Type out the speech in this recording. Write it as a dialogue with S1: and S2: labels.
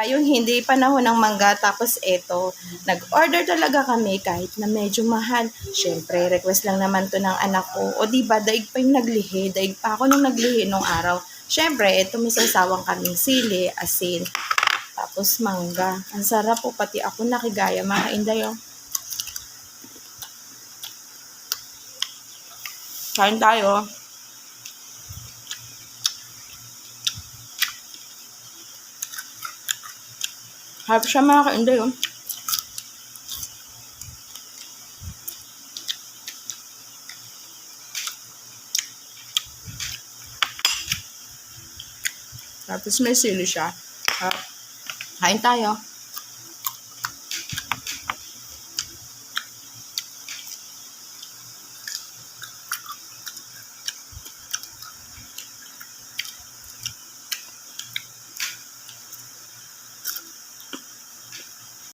S1: Yung hindi panahon ng mangga, tapos eto, nag-order talaga kami kahit na medyo mahal. Siyempre, request lang naman to ng anak ko. O diba, daig pa yung naglihi. Daig pa ako nung naglihi nung araw. Siyempre, eto may sasawang kaming sili, asin, tapos mangga. Ang sarap po, pati ako nakigaya. Mga inday, oh. Kain tayo. Harap siya mga kainday, oh. Tapos may sili siya. Kain tayo.